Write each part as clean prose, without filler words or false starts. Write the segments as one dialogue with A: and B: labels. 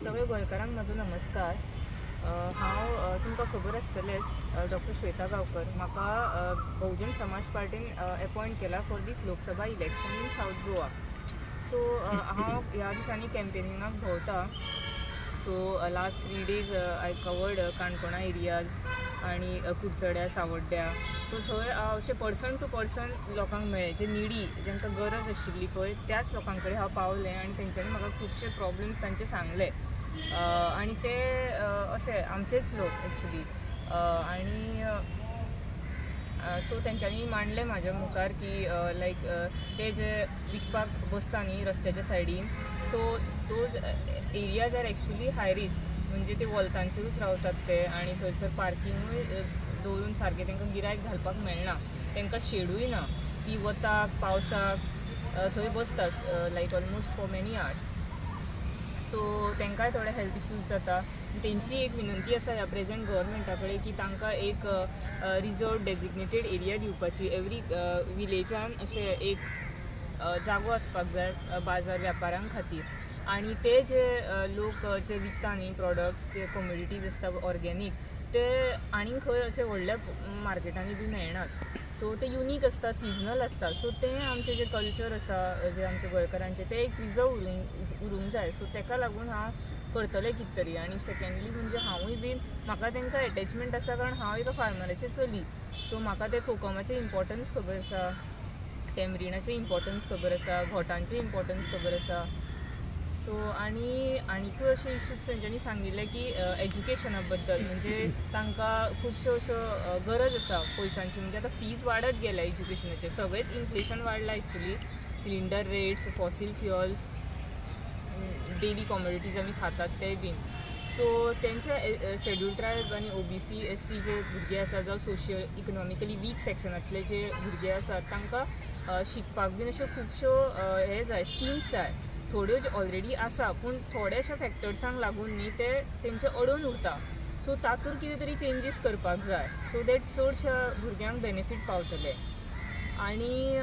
A: सगळे गोंयकारांक म्हजो नमस्कार। हांव तुमकां खबर आसतलेंच डॉक्टर श्वेता गांवकर म्हाका बहुजन समाज पार्टीन अपॉयंट केला for this Lok Sabha election in South Goa. So हांव ह्या दिसांनी कॅम्पेनिंगाक भोंवता। So last 3 days I covered काणकोणा एरियाज आनी कुडचड्या सावड्ड्या। सो थंय हांव अशें पर्सन टू पर्सन लोकांक मेळ्ळें जे निडी जांकां गरज आशिल्ली पळय त्याच लोकां कडेन हांव पावलें आनी तेंच्यांनी म्हाका खुबशे प्रॉब्लम्स तांचे सांगले आनी ते अशे आमचेच लोक एक्चुली आनी सो तेंच्यांनी मांडलें म्हाज्या मुखार की लायक ते जे विकपाक बसता न्ही रस्त्याच्या सायडीन so those areas are actually high risk म्हणजे ते वॉल्तांचेरूच रावतात ते आनी थंयसर पार्किंगूय दवरून सारकें तांकां गिरायक घालपाक मेळना, तांकां शेडूय ना, ती वताक पावसाक थंय बसतात like almost for many hours. So तांकांय थोडे हेल्थ इश्यूज जाता। तेंची एक विनंती आसा ह्या प्रेझेंट गव्हर्मेंटा कडेन की तांकां एक रिजर्व डेजिग्नेटेड एरिया दिवपाची एवरी विलेजान अशें एक जागो आसपाक जाय बाजार व्यापारां खातीर आनी ते जे लोक जे विकता न्ही प्रॉडक्ट्स ते कम्युनिटीज आसता ऑर्गेनीक ते आनीक खंय अशे व्हडल्या मार्केटांनी बी मेळनात। सो ते युनीक आसता सिजनल आसता सो ते आमचे जे कल्चर आसा जे आमचे गोंयकारांचे ते एक प्रिजर्व उरूंक जाय। सो ताका लागून हांव करतलें कितें तरी आनी सेकेंडली म्हणजे हांवूय बीन म्हाका तांकां एटॅचमेंट आसा कारण हांव एका फार्मराचें चली। सो म्हाका ते कोकमाचें इम्पॉर्टन्स खबर आसा, टॅमरिनाचें इम्पॉर्टन्स खबर आसा, घोटांचें इम्पॉर्टन्स खबर आसा। सो आनीकूय अशे इश्यूज तेंच्यांनी सांगिल्ले की एज्युकेशना बद्दल म्हणजे तांकां खुबश्यो अश्यो गरज आसा पयशांची म्हणजे आतां फीज वाडत गेल्या एज्युकेशनाचे सगळेंच इन्फ्लेशन वाडलां actually cylinder rates fossil fuels daily commodities आमी खातात ते बीन। सो तेंचे शेड्यूल ट्रायब आनी OBC SC जे भुरगे आसा जावं सोशियल इकनॉमिकली वीक सेक्शनांतले जे भुरगे आसात तांकां शिकपाक बीन अश्यो खुबश्यो हे जाय स्किम्स जाय। थोड्यो जे ऑलरेडी आसा पूण थोड्याशा फॅक्टर्सांक लागून न्ही ते तेंचे अडून उरता। सो तातूंत कितें तरी चेंजीस करपाक जाय सो दॅट चडशा भुरग्यांक बेनिफीट पावतले। आनी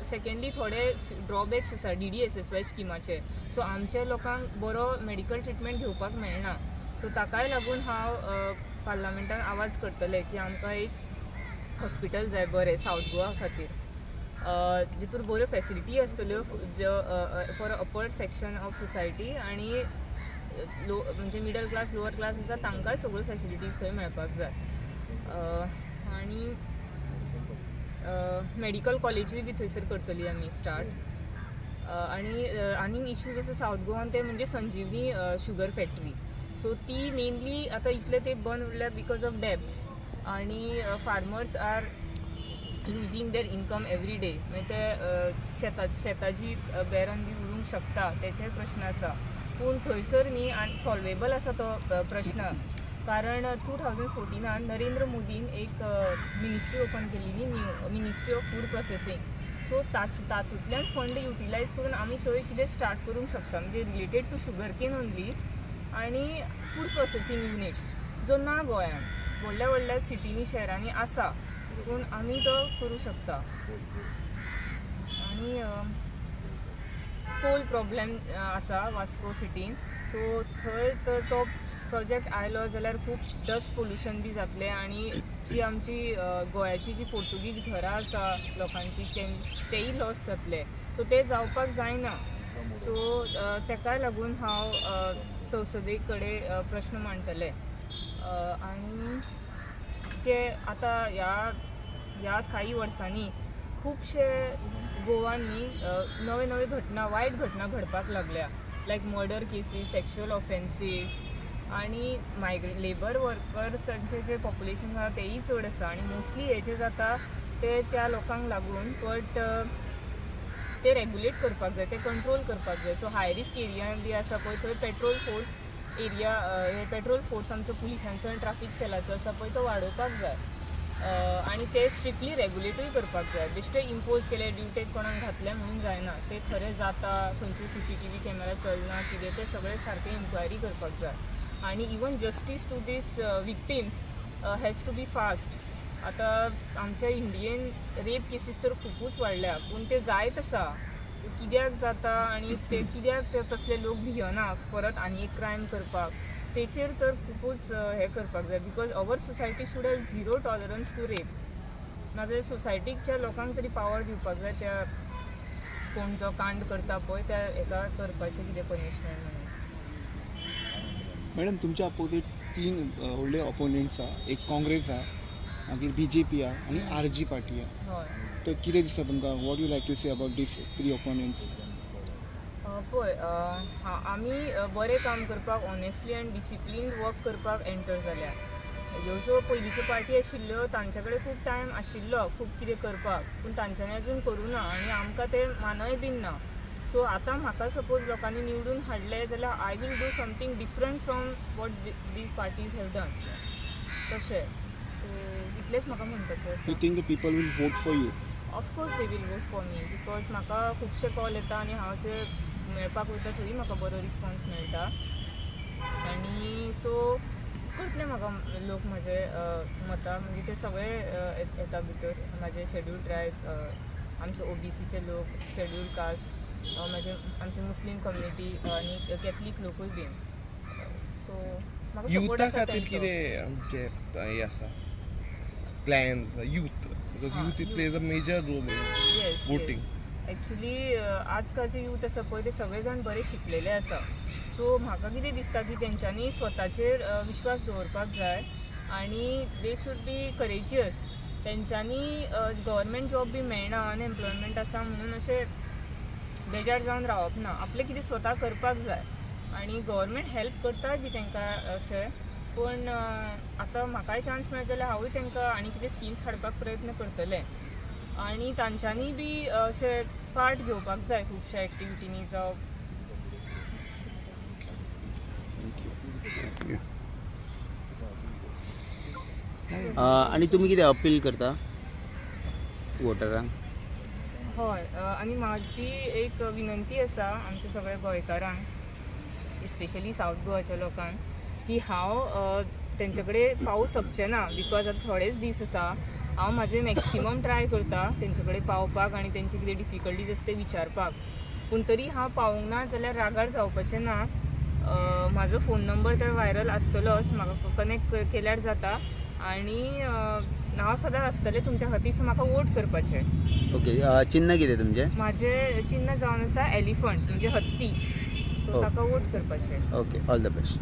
A: सेकेंडली थोडे ड्रॉबॅक्स आसा DDSSY स्किमाचे। सो आमच्या लोकांक बरो मेडिकल ट्रिटमेंट घेवपाक मेळना। सो ताकाय लागून हांव पार्लमेंटान आवाज करतलें की आमकां एक हॉस्पिटल जाय बरें सावथ गोवा खातीर जितूर बऱ्यो फॅसिलिटी आसतल्यो for upper section of society आनी म्हणजे मिडल क्लास लोवर क्लास आसा तांकांय सगळ्यो फॅसिलिटीज थंय मेळपाक जाय आनी मेडिकल कॉलेजूय बी थंयसर करतली आमी स्टार्ट। आनीक इश्यूज आसा सावथ गोवान ते म्हणजे संजीवनी शुगर फॅक्टरी। सो ती मेनली आतां इतले ते बंद उरल्या बिकॉज ऑफ डेब्ट्स आनी फार्मर्स आर लुजींग देर इनकम एवरी डे म्हणजे ते शेताची बेरान बी उरूंक शकता तेचे प्रश्न आसा पूण थंयसर न्ही आनी सॉल्वेबल आसा तो प्रश्न कारण 2014 नरेंद्र मोदीन एक मिनिस्ट्री ओपन केली न्ही new ministry of food processing. So तातूंतल्यान फंड युटिलायज करून आमी थंय कितें स्टार्ट करूंक शकता म्हणजे related to sugar cane only आनी फूड प्रोसेसींग युनीट जो ना गोंयांत व्हडल्या व्हडल्या सिटींनी शहरांनी आसा पूण आमी तो करूं शकता। आनी कोल प्रॉब्लेम आसा वास्को सिटीन सो थंय तर तो प्रोजेक्ट आयलो जाल्यार खूब डस्ट पोल्युशन बी जातलें आनी जी आमची गोंयाची जी पोर्तुगीज घरां आसा लोकांची तेय लॉस जातले सो ते जावपाक जायना। सो ताका लागून हांव संसदे कडेन प्रश्न मांडटलें आनी जे आतां ह्या काही वर्सांनी खुबशे गोवांनी नवे नवे घटना वायट घटना घडपाक लागल्या लायक मर्डर केसीस सेक्शुअल ऑफेन्सीस आनी लेबर वर्कर्सांचे जे पॉप्युलेशन आसा तेय चड आसा आनी मोस्टली हे जे जाता ते त्या लोकांक लागून बट ते रेगुलेट करपाक जाय ते कंट्रोल करपाक जाय। सो हाय रिस्क एरिया बी आसा पळय थंय पेट्रोल फोर्स एरिया हे पेट्रोल फोर्स आमचो पुलिसांचो आनी ट्राफीक सेलाचो आसा पळय तो वाडोवपाक जाय आनी ते स्ट्रिक्टली रेगुलेटूय करपाक जाय। बेश्टे इम्पोज केले ड्युटेक कोणाक घातले म्हणून जायना ते खरें जाता खंयचे CCTV कॅमेरा चलना कितें ते सगळें सारकें इन्क्वायरी करपाक जाय आनी even justice to these victims has to be fast. आतां आमच्या इंडियेन रेप केसीस तर खुबूच वाडल्या पूण ते जायत आसा कित्याक जाता आनी ते कित्याक ते तसले लोक भियना परत आनी एक क्रायम करपाक, तेचेर तर खुबूच हे करपाक जाय. Because our society should have zero tolerance to rape. नाजाल्यार सोसायटीच्या लोकांक तरी पावर दिवपाक जाय त्या कोण जो कांड करता पळय त्या हेका करपाचें कितें पनिशमेंट म्हणून.
B: मॅडम तुमच्या अपोजीट 3 व्हडले ऑपोनंट्स आहा. एक काँग्रेस आहा, मागीर BJP आहा आनी RG पार्टी आहा.
A: हय.
B: तर कितें दिसता तुमकां? What you like to say about these 3 opponents?
A: पळय आमी बरें काम करपाक ऑनेस्टली आनी डिसिप्लिन्ड वर्क करपाक एंटर जाल्यार. ह्यो ज्यो पयलींच्यो पार्टी आशिल्ल्यो तांचे कडेन खूब टायम आशिल्लो खूब कितें करपाक, पूण तांच्यांनी अजून करूं ना आनी आमकां ते मानय बीन ना. सो आतां म्हाका सपोज लोकांनी निवडून हाडले जाल्यार I will do something different from what these parties have done. तशें सो इतलेंच म्हाका म्हणपाचें आसा.
B: You think the people will vote for you?
A: Of course they will vote for me, because म्हाका खुबशे कॉल येता आनी हांव जे मेळपाक वयता थंय म्हाका बरो रिस्पॉन्स मेळटा. आनी सो करतले म्हाका लोक म्हाजे मतां, म्हणजे ते सगळे येता भितर. म्हाजे शेड्यूल्ड ट्रायब, आमचे OBCचे लोक, शेड्यूल्ड कास्ट, आमचे मुस्लीम कम्युनिटी आनी कॅथलीक लोकूय बीन. सो म्हाका सपोर्ट
C: युथा
A: आसा
C: खातीर
A: तेंचो.
C: कितें आमचे हे आसा plans youth, because youth plays a major role in voting.
A: Actually आजकालचे यूथ आसा पळय ते सगळे जाण बरे शिकलेले आसा. सो म्हाका कितें दिसता की तेंच्यांनी स्वताचेर विश्वास दवरपाक जाय आनी दे शूड बी करेजियस. तेंच्यांनी गव्हर्मेंट जॉब बी मेळना, अनएम्प्लॉयमेंट आसा म्हणून अशें बेजार जावन रावप ना. आपलें कितें स्वता करपाक जाय आनी गव्हर्मेंट हेल्प करता बी तेंकां अशें. पूण आतां म्हाकाय चान्स मेळत जाल्यार हांवूय तेंकां आनी कितें स्किम्स हाडपाक प्रयत्न करतलें. आनी तांच्यांनी बी अशें पार्ट घेवपाक जाय खुबश्या एक्टिविटीनी जावं.
D: आणि तुम्ही कितें अपील करता वोटरांक?
A: हय, आनी म्हाजी एक विनंती आसा आमच्या सगळ्या गोंयकारांक, स्पेशली सावथ गोवाच्या लोकांक, की हांव तेंचे कडेन पावूं शकचें ना. बिकॉज आतां थोडेच दीस आसा. हांव म्हाजें मॅक्सिमम ट्राय करता तेंचे कडेन पावपाक आनी तेंचे कितें डिफिकल्टीज आसा ते विचारपाक. पूण तरी हांव पावूंक ना जाल्यार रागार जावपाचें ना. म्हाजो फोन नंबर तर व्हायरल आसतलोच, म्हाका कनेक्ट केल्यार जाता. आनी हांव सदांच आसतलें तुमच्या खातीर, सो म्हाका वोट करपाचें.
D: ओके, चिन्ह कितें तुमचें?
A: म्हाजें चिन्ह जावन आसा एलिफंट, म्हणजे हत्ती. सो ताका वोट करपाचें.
D: Okay, all the best.